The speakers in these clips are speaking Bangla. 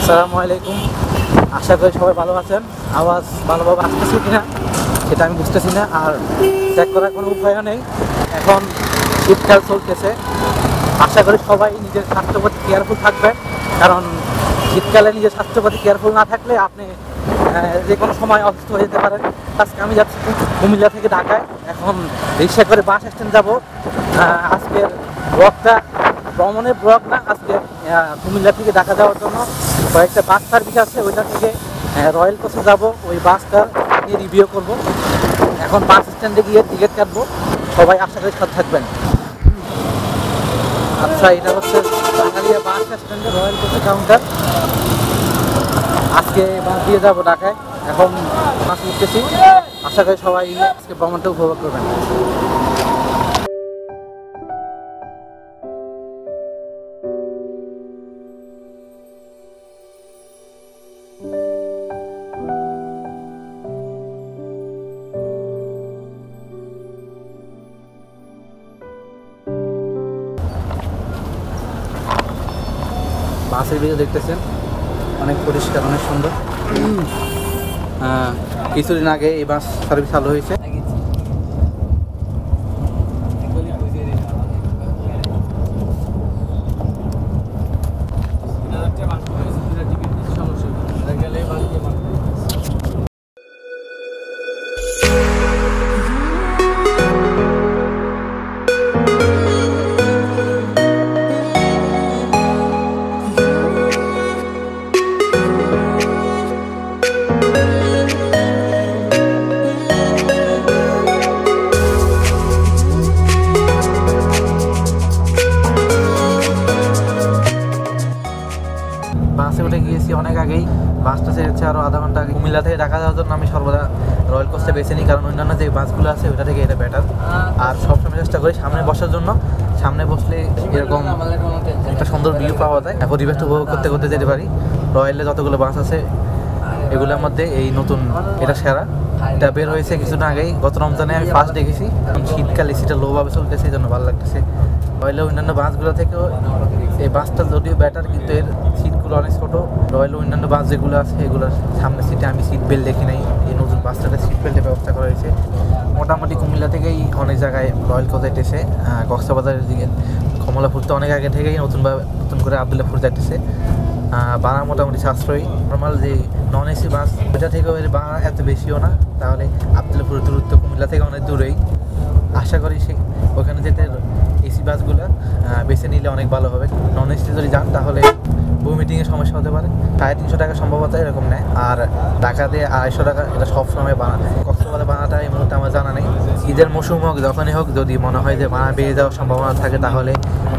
আসসালামু আলাইকুম, আশা করি সবাই ভালো আছেন। আওয়াজ ভালোভাবে আসতেছে কিনা সেটা আমি বুঝতেছি না, আর চেক করার কোনো উপায়ও নেই। এখন শীতকাল চলতেছে, আশা করি সবাই নিজের স্বাস্থ্য প্রতি কেয়ারফুল থাকবেন, কারণ শীতকালে নিজের স্বাস্থ্য প্রতি কেয়ারফুল না থাকলে আপনি যে কোনো সময় অসুস্থ হয়ে যেতে পারেন। আজকে আমি যাচ্ছি কুমিল্লা থেকে ঢাকায়, এখন রিক্সা করে বাস স্ট্যান্ড যাবো। আজকের ব্লগটা ভ্রমণের ব্লগ না, আজকে কুমিল্লা থেকে ঢাকা যাওয়ার জন্য কয়েকটা বাস সার্ভিস আছে, ওইটা থেকে রয়্যাল কোচে যাবো। ওই বাসটা নিয়ে রিভিউ করব। এখন বাস স্ট্যান্ডে গিয়ে টিকিট কাটবো, সবাই আশা করি সাথে থাকবেন। আচ্ছা, এটা হচ্ছে বাঙালিয়া বাস স্ট্যান্ডে রয়্যাল কোচের কাউন্টার। আজকে বাস দিয়ে যাবো ঢাকায়, এখন বাস উঠতেছি। আশা করি সবাই আজকে ভ্রমণটা উপভোগ করবেন। বাসের ভিডিও দেখতেছেন, অনেক পরিষ্কার, অনেক সুন্দর। কিছুদিন আগে এই বাস সার্ভিস চালু হয়েছে। বাসে উঠে গিয়েছি অনেক আগেই, বাসটা ছেড়েছে আরও আধা ঘন্টা আগে। কুমিল্লা থেকে ঢাকা যাওয়ার জন্য আমি সর্বদা রয়্যাল কোচটা বেছে নিই, কারণ অন্যান্য যে বাসগুলো আছে ওটা থেকে এটা বেটার। আর সবসময় চেষ্টা করি সামনে বসার জন্য, সামনে বসলে এরকম একটা সুন্দর ভিউ পাওয়া যায়, পরিবেশটা উপভোগ করতে করতে যেতে পারি। রয়্যালে যতগুলো বাস আছে এগুলোর মধ্যে এই নতুন এটা সেরা। এটা বের হয়েছে কিছুদিন আগেই, গত রমজানে আমি ফার্স্ট দেখেছি। শীতকালে সেটা লোভাবে চলতেছে, এই জন্য ভালো লাগতেছে। রয়্যালে অন্যান্য বাসগুলো থেকেও এই বাসটা যদিও ব্যাটার, কিন্তু এর সিটগুলো অনেক ছোটো। রয়্যালে অন্যান্য বাস যেগুলো আছে এগুলোর সামনে সিটে আমি সিট বেল্ট দেখি নাই, এই নতুন বাসটাতে সিট বেল্টের ব্যবস্থা করা হয়েছে। মোটামুটি কুমিল্লা থেকেই অনেক জায়গায় রয়্যাল কোচ যাইতেছে, কক্সবাজারের দিকে, কমলাপুর তো অনেক আগে থেকেই নতুন করে আবদুল্লাপুর যাইতেছে। ভাড়া মোটামুটি সাশ্রয়ী। নর্মাল যে নন এসি বাস ওইটা থেকেও এর ভাড়া এত বেশিও না, তাহলে আবদুল্লাপুরের দূরত্ব কুমিল্লা থেকে অনেক দূরেই। আশা করি ওখানে যেতে এসি বাসগুলো বেছে নিলে অনেক ভালো হবে। নন এসি যদি যান তাহলে মিটিংয়ের সমস্যা হতে পারে। 350 টাকা সম্ভবত এরকম নেয়, আর ঢাকাতে 250 টাকা, এটা সবসময় বানা। কক্সবাজারে বানাটা এই মুহূর্তে আমার জানা নেই। ঈদের মৌসুম হোক, যখনই হোক, যদি মনে হয় যে ভাড়া বেড়ে যাওয়ার সম্ভাবনা থাকে তাহলে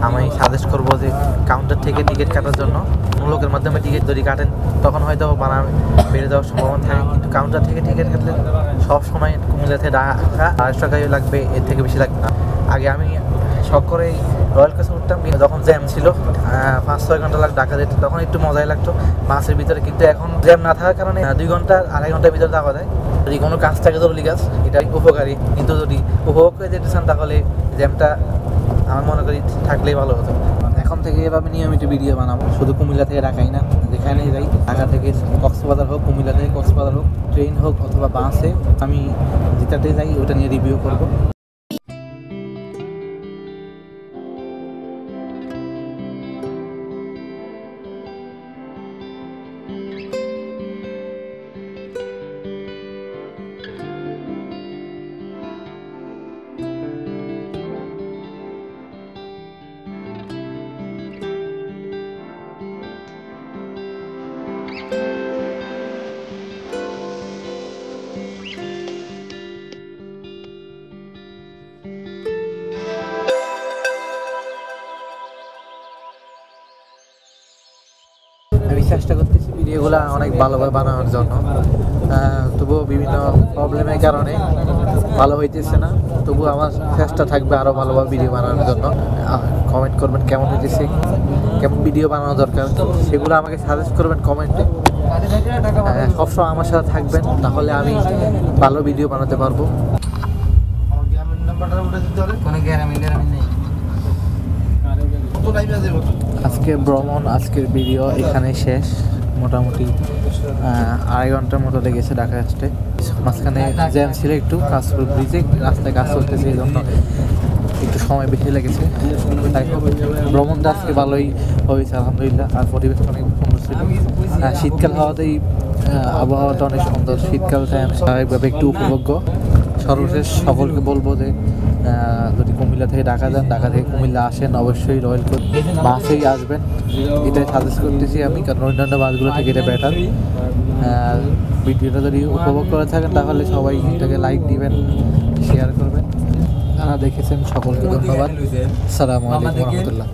আমি সাজেস্ট করবো যে কাউন্টার থেকে টিকিট কাটার জন্য। লোকের মাধ্যমে টিকিট যদি কাটেন তখন হয়তো ভাড়া বেড়ে যাওয়ার সম্ভাবনা থাকে, কিন্তু কাউন্টার থেকে টিকিট কাটলে সবসময় কুমিল্লা থেকে ঢাকা 250 টাকাই লাগবে, এর থেকে বেশি লাগবে না। আগে আমি শখ করে রয়্যাল কোচে উঠতাম, যখন জ্যাম ছিল 5-6 ঘন্টা ঢাকা যেত, তখন একটু মজাই লাগতো বাসের ভিতরে। কিন্তু এখন জ্যাম না থাকার কারণে 2 ঘন্টা 2.5 ঘন্টার ভিতরে যাওয়া যায়। যদি কোনো কাজ থাকে, জরুরি কাজ, এটাই উপকারী। কিন্তু যদি উপভোগ করে যেতে চান তাহলে জ্যামটা আমার মনে করি থাকলেই ভালো হতো। এখন থেকে এভাবে নিয়মিত ভিডিও বানাবো, শুধু কুমিল্লা থেকে ঢাকাই না, যেখানে যাই, ঢাকা থেকে কক্সবাজার হোক, কুমিল্লা থেকে কক্সবাজার হোক, ট্রেন হোক অথবা বাসে, আমি যেটাতে যাই ওটা নিয়ে রিভিউ করবো। আমি চেষ্টা করতেছি ভিডিওগুলো অনেক ভালোভাবে বানানোর জন্য, তবুও বিভিন্ন প্রবলেমের কারণে ভালো হইতেছে না। তবুও আমার চেষ্টা থাকবে আরও ভালোভাবে ভিডিও বানানোর জন্য। কমেন্ট করবেন কেমন হইতেছে, কেমন ভিডিও বানানো দরকার, সেগুলো আমাকে সাজেস্ট করবেন কমেন্টে। সবসময় আমার সাথে থাকবেন, তাহলে আমি ভালো ভিডিও বানাতে পারবো। কোনো গ্যারামি নেই। আজকে ভ্রমণ, আজকের ভিডিও এখানে শেষ। মোটামুটি 2.5 ঘন্টার মতো লেগেছে ঢাকা আসতে। মাঝখানে জ্যাম ছিল একটু, কাজপুর ব্রিজে রাস্তায় কাজ চলতেছে, এই জন্য একটু সময় বেশি লেগেছে। তাই হোক, ভ্রমণটা আজকে ভালোই হয়েছে আলহামদুলিল্লাহ। আর পরিবেশটা অনেক সুন্দর ছিল। শীতকাল হওয়াতেই আবহাওয়াটা অনেক সুন্দর, শীতকালটা স্বাভাবিকভাবে একটু উপভোগ্য। সর্বশেষ সকলকে বলবো যে যদি কুমিল্লা থেকে ঢাকা যান, ঢাকা থেকে কুমিল্লা আসেন, অবশ্যই রয়্যাল কোচ বাসেই আসবেন, এটাই সাজেস্ট করতেছি আমি, কারণ অন্যান্য বাসগুলো থেকে এটা বেটার। ভিডিওটা যদি উপভোগ করে থাকেন তাহলে সবাই এটাকে লাইক দিবেন, শেয়ার করবেন। যারা দেখেছেন সকলকে ধন্যবাদ। আসসালামু আলাইকুম রহমতুল্লাহ।